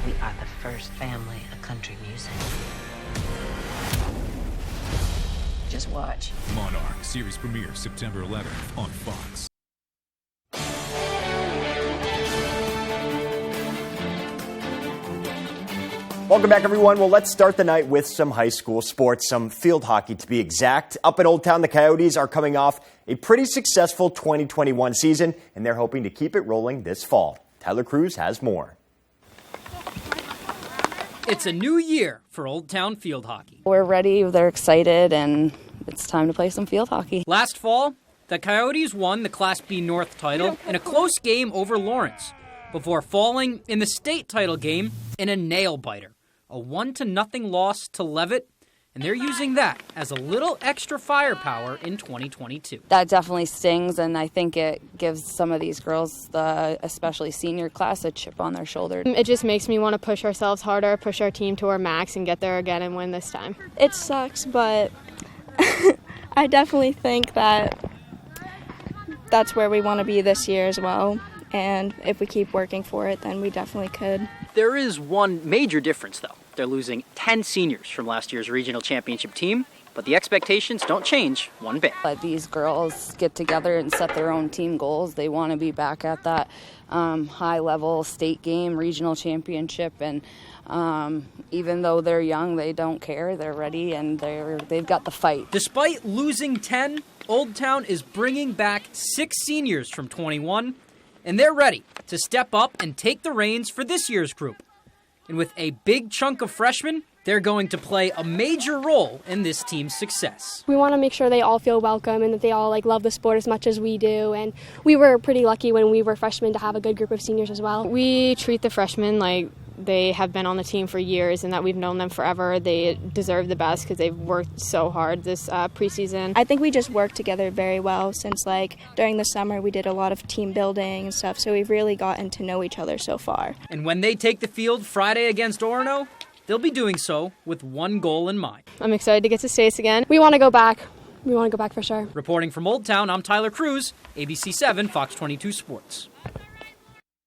We are the first family of country music. Just watch. Monarch series premiere September 11th on Fox. Welcome back, everyone. Well, let's start the night with some high school sports, some field hockey to be exact. Up in Old Town, the Coyotes are coming off a pretty successful 2021 season, and they're hoping to keep it rolling this fall. Tyler Cruz has more. It's a new year for Old Town field hockey. We're ready, they're excited, and it's time to play some field hockey. Last fall, the Coyotes won the Class B North title in a close game over Lawrence, before falling in the state title game in a nail-biter. A 1-0 loss to Leavitt, and they're using that as a little extra firepower in 2022. That definitely stings, and I think it gives some of these girls, especially senior class, a chip on their shoulder. It just makes me want to push ourselves harder, push our team to our max, and get there again and win this time. It sucks, but I definitely think that that's where we want to be this year as well. And if we keep working for it, then we definitely could. There is one major difference, though. They're losing 10 seniors from last year's regional championship team, but the expectations don't change one bit. But these girls get together and set their own team goals. They want to be back at that high-level state game, regional championship, and even though they're young, they don't care. They're ready, and they've got the fight. Despite losing 10, Old Town is bringing back 6 seniors from 21, and they're ready to step up and take the reins for this year's group. And with a big chunk of freshmen, they're going to play a major role in this team's success. We want to make sure they all feel welcome and that they all love the sport as much as we do. And we were pretty lucky when we were freshmen to have a good group of seniors as well. We treat the freshmen like they have been on the team for years and that we've known them forever. They deserve the best because they've worked so hard this preseason. I think we just worked together very well since during the summer we did a lot of team building and stuff, so we've really gotten to know each other so far. And when they take the field Friday against Orono, they'll be doing so with one goal in mind. I'm excited to get to States again. We want to go back. We want to go back for sure. Reporting from Old Town, I'm Tyler Cruz, ABC 7, Fox 22 Sports.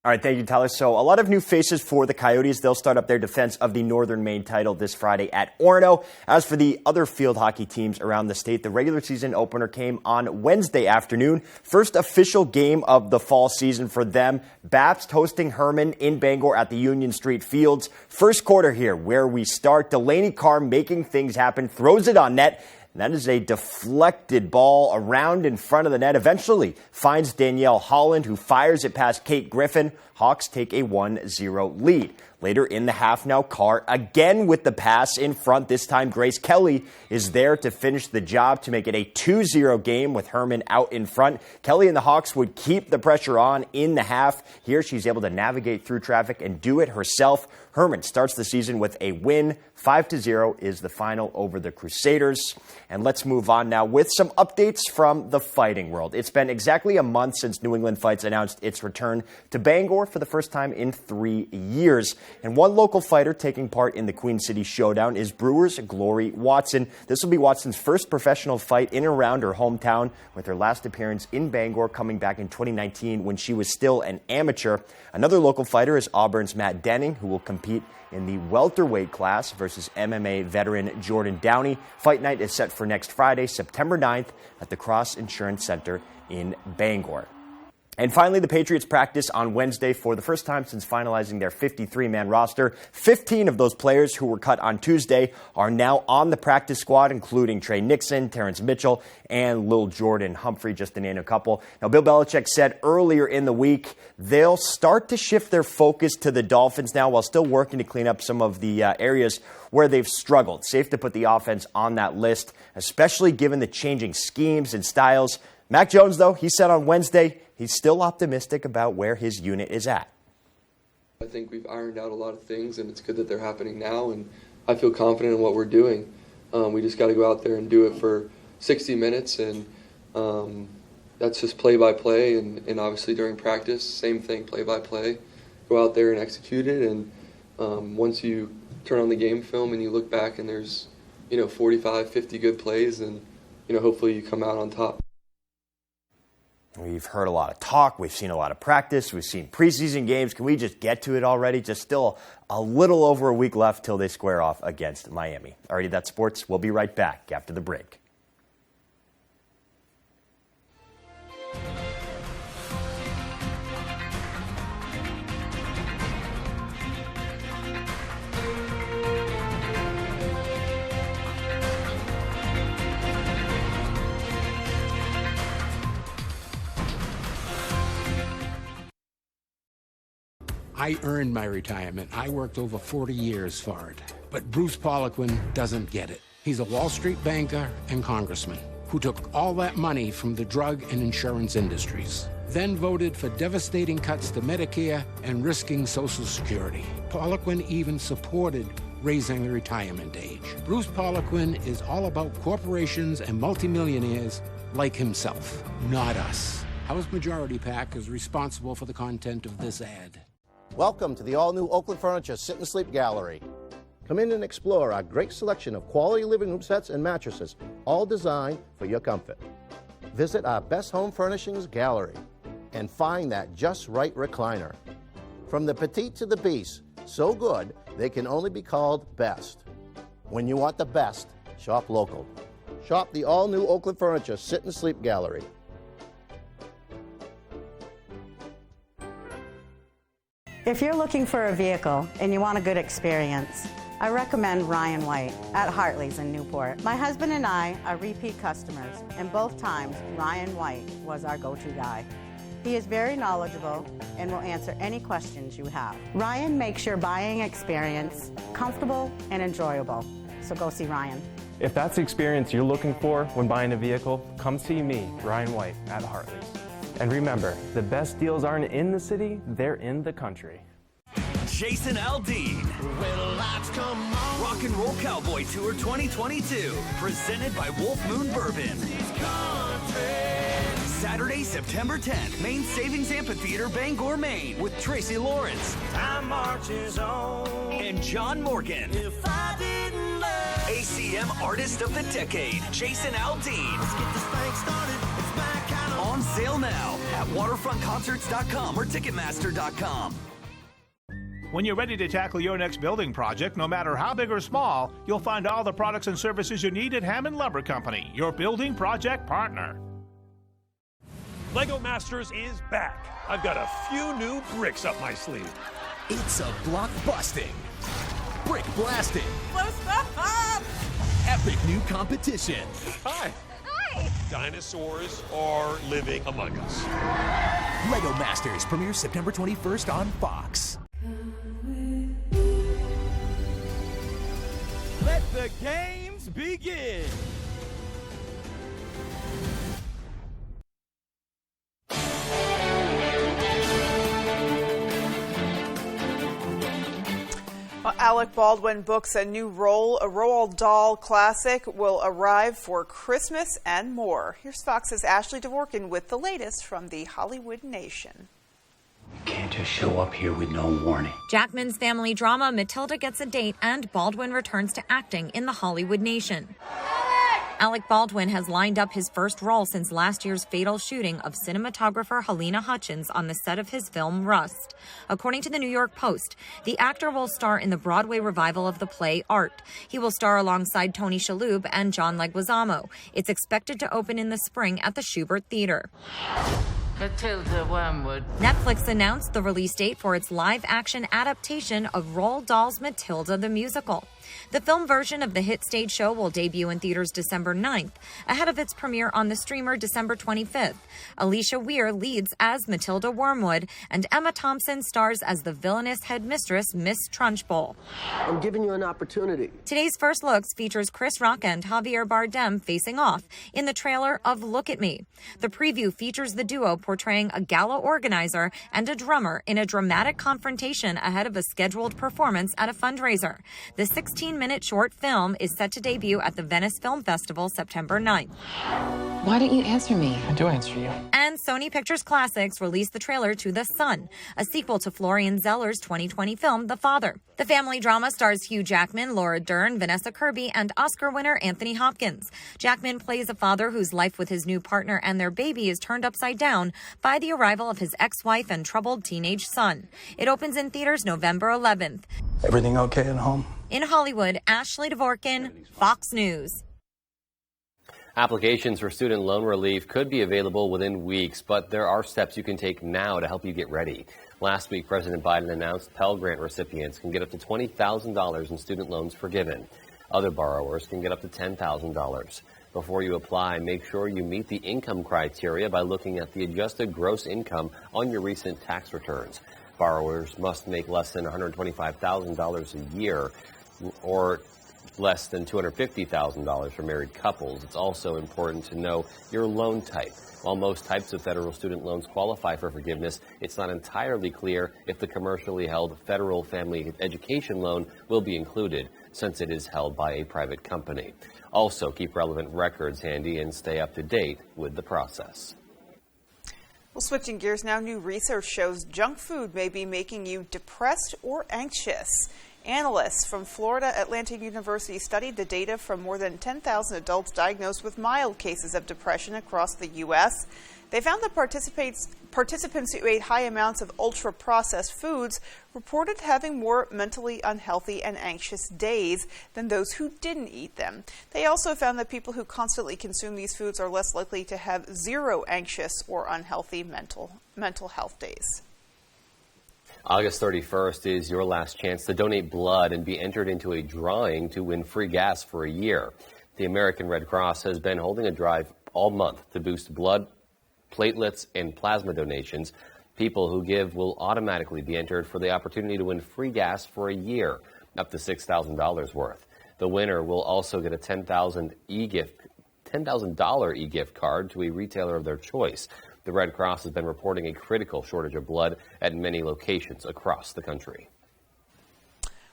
All right, thank you, Tyler. So a lot of new faces for the Coyotes. They'll start up their defense of the Northern Maine title this Friday at Orono. As for the other field hockey teams around the state, the regular season opener came on Wednesday afternoon. First official game of the fall season for them. Bapst hosting Herman in Bangor at the Union Street Fields. First quarter here, where we start. Delaney Carr making things happen, throws it on net. That is a deflected ball around in front of the net. Eventually finds Danielle Holland, who fires it past Kate Griffin. Hawks take a 1-0 lead. Later in the half now, Carr again with the pass in front. This time, Grace Kelly is there to finish the job to make it a 2-0 game with Herman out in front. Kelly and the Hawks would keep the pressure on in the half. Here, she's able to navigate through traffic and do it herself. Herman starts the season with a win. 5-0 is the final over the Crusaders. And let's move on now with some updates from the fighting world. It's been exactly a month since New England Fights announced its return to Bangor for the first time in 3 years. And one local fighter taking part in the Queen City Showdown is Brewers' Glory Watson. This will be Watson's first professional fight in and around her hometown, with her last appearance in Bangor coming back in 2019 when she was still an amateur. Another local fighter is Auburn's Matt Denning, who will compete in the welterweight class versus MMA veteran Jordan Downey. Fight night is set for next Friday, September 9th at the Cross Insurance Center in Bangor. And finally, the Patriots practice on Wednesday for the first time since finalizing their 53-man roster. 15 of those players who were cut on Tuesday are now on the practice squad, including Trey Nixon, Terrence Mitchell, and Lil Jordan Humphrey, just to name a couple. Now, Bill Belichick said earlier in the week they'll start to shift their focus to the Dolphins now while still working to clean up some of the areas where they've struggled. Safe to put the offense on that list, especially given the changing schemes and styles. Mac Jones, though, he said on Wednesday he's still optimistic about where his unit is at. I think we've ironed out a lot of things, and it's good that they're happening now, and I feel confident in what we're doing. We just got to go out there and do it for 60 minutes, and that's just play-by-play, and obviously during practice, same thing, play-by-play. Go out there and execute it, and once you turn on the game film and you look back and there's, 45, 50 good plays, and, hopefully you come out on top. We've heard a lot of talk. We've seen a lot of practice. We've seen preseason games. Can we just get to it already? Just still a little over a week left till they square off against Miami. Alrighty, that's sports. We'll be right back after the break. I earned my retirement. I worked over 40 years for it. But Bruce Poliquin doesn't get it. He's a Wall Street banker and congressman who took all that money from the drug and insurance industries, then voted for devastating cuts to Medicare and risking Social Security. Poliquin even supported raising the retirement age. Bruce Poliquin is all about corporations and multimillionaires like himself, not us. House Majority PAC is responsible for the content of this ad. Welcome to the all-new Oakland Furniture Sit and Sleep Gallery. Come in and explore our great selection of quality living room sets and mattresses, all designed for your comfort. Visit our Best Home Furnishings Gallery and find that just right recliner. From the petite to the beast, so good they can only be called best. When you want the best, shop local. Shop the all-new Oakland Furniture Sit and Sleep Gallery. If you're looking for a vehicle and you want a good experience, I recommend Ryan White at Hartley's in Newport. My husband and I are repeat customers, and both times Ryan White was our go-to guy. He is very knowledgeable and will answer any questions you have. Ryan makes your buying experience comfortable and enjoyable, so go see Ryan. If that's the experience you're looking for when buying a vehicle, come see me, Ryan White, at Hartley's. And remember, the best deals aren't in the city, they're in the country. Jason Aldean. Rock and Roll Cowboy Tour 2022. Presented by Wolf Moon Bourbon. Saturday, September 10th, Maine Savings Amphitheater, Bangor, Maine, with Tracy Lawrence. Time marches on. And John Morgan. If I didn't love. ACM Artist of the Decade, Jason Aldean. Let's get this thing started. It's my kind of on sale now at waterfrontconcerts.com or ticketmaster.com. When you're ready to tackle your next building project, no matter how big or small, you'll find all the products and services you need at Hammond Lumber Company, your building project partner. Lego Masters is back. I've got a few new bricks up my sleeve. It's a block busting, brick blasting, epic new competition. Hi. Hi. Dinosaurs are living among us. Lego Masters premieres September 21st on Fox. Let the games begin. Alec Baldwin books a new role. A Roald Dahl classic will arrive for Christmas and more. Here's Fox's Ashley Dvorkin with the latest from the Hollywood Nation. Can't just show up here with no warning. Jackman's family drama, Matilda Gets a Date, and Baldwin returns to acting in the Hollywood Nation. Alec Baldwin has lined up his first role since last year's fatal shooting of cinematographer Helena Hutchins on the set of his film Rust. According to the New York Post, the actor will star in the Broadway revival of the play Art. He will star alongside Tony Shalhoub and John Leguizamo. It's expected to open in the spring at the Shubert Theater. Matilda Wormwood. Netflix announced the release date for its live-action adaptation of Roald Dahl's Matilda the Musical. The film version of the hit stage show will debut in theaters December 9th, ahead of its premiere on the streamer December 25th. Alicia Weir leads as Matilda Wormwood, and Emma Thompson stars as the villainous headmistress, Miss Trunchbull. I'm giving you an opportunity. Today's First Looks features Chris Rock and Javier Bardem facing off in the trailer of Look at Me. The preview features the duo portraying a gala organizer and a drummer in a dramatic confrontation ahead of a scheduled performance at a fundraiser. The 16-minute short film is set to debut at the Venice Film Festival September 9th. Why don't you answer me? I do answer you. And Sony Pictures Classics released the trailer to The Son, a sequel to Florian Zeller's 2020 film, The Father. The family drama stars Hugh Jackman, Laura Dern, Vanessa Kirby, and Oscar winner Anthony Hopkins. Jackman plays a father whose life with his new partner and their baby is turned upside down by the arrival of his ex-wife and troubled teenage son. It opens in theaters November 11th. Everything okay at home? In Hollywood, Ashley Dvorkin, Fox News. Applications for student loan relief could be available within weeks, but there are steps you can take now to help you get ready. Last week, President Biden announced Pell Grant recipients can get up to $20,000 in student loans forgiven. Other borrowers can get up to $10,000. Before you apply, make sure you meet the income criteria by looking at the adjusted gross income on your recent tax returns. Borrowers must make less than $125,000 a year or less than $250,000 for married couples. It's also important to know your loan type. While most types of federal student loans qualify for forgiveness, it's not entirely clear if the commercially held federal family education loan will be included, since it is held by a private company. Also, keep relevant records handy and stay up to date with the process. Well, switching gears now, new research shows junk food may be making you depressed or anxious. Analysts from Florida Atlantic University studied the data from more than 10,000 adults diagnosed with mild cases of depression across the U.S. They found that participants who ate high amounts of ultra-processed foods reported having more mentally unhealthy and anxious days than those who didn't eat them. They also found that people who constantly consume these foods are less likely to have zero anxious or unhealthy mental health days. August 31st is your last chance to donate blood and be entered into a drawing to win free gas for a year. The American Red Cross has been holding a drive all month to boost blood, platelets, and plasma donations. People who give will automatically be entered for the opportunity to win free gas for a year, up to $6,000 worth. The winner will also get a $10,000 e-gift card to a retailer of their choice. The Red Cross has been reporting a critical shortage of blood at many locations across the country.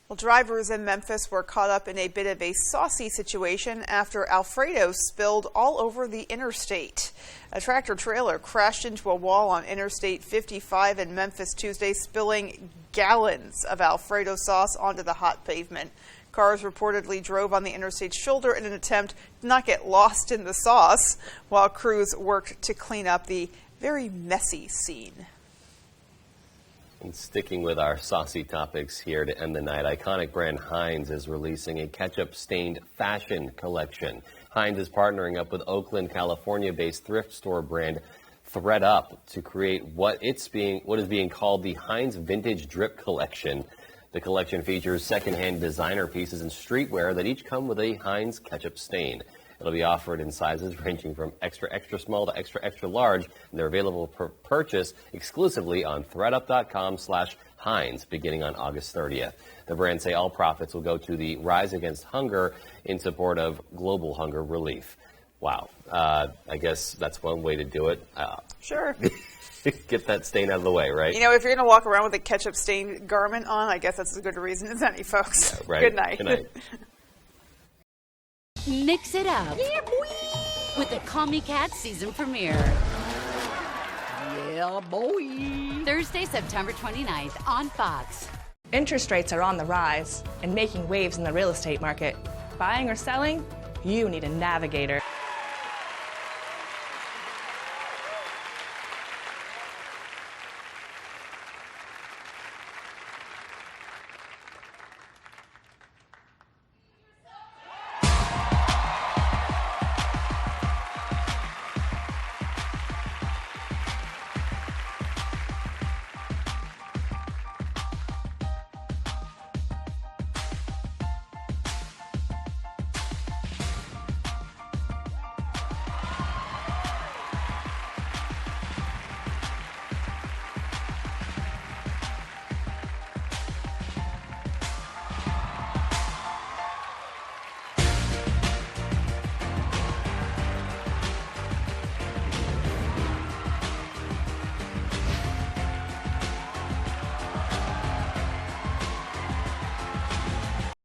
Well, drivers in Memphis were caught up in a bit of a saucy situation after Alfredo spilled all over the interstate. A tractor trailer crashed into a wall on Interstate 55 in Memphis Tuesday, spilling gallons of Alfredo sauce onto the hot pavement. Cars reportedly drove on the interstate's shoulder in an attempt to not get lost in the sauce, while crews worked to clean up the very messy scene. And sticking with our saucy topics here to end the night, iconic brand Heinz is releasing a ketchup-stained fashion collection. Heinz is partnering up with Oakland, California-based thrift store brand ThredUp to create what is being called the Heinz Vintage Drip Collection. The collection features secondhand designer pieces and streetwear that each come with a Heinz ketchup stain. It'll be offered in sizes ranging from extra, extra small to extra, extra large, and they're available for purchase exclusively on thredup.com/Heinz beginning on August 30th. The brand say all profits will go to the Rise Against Hunger in support of global hunger relief. Wow. I guess that's one way to do it. Sure. Get that stain out of the way, right? You know, if you're going to walk around with a ketchup-stained garment on, I guess that's as good a reason as any, folks. Yeah, right. Good night. Good night. Mix it up. Yeah, boy. With the Call Me Cat season premiere. Yeah, boy. Thursday, September 29th on Fox. Interest rates are on the rise and making waves in the real estate market. Buying or selling? You need a navigator.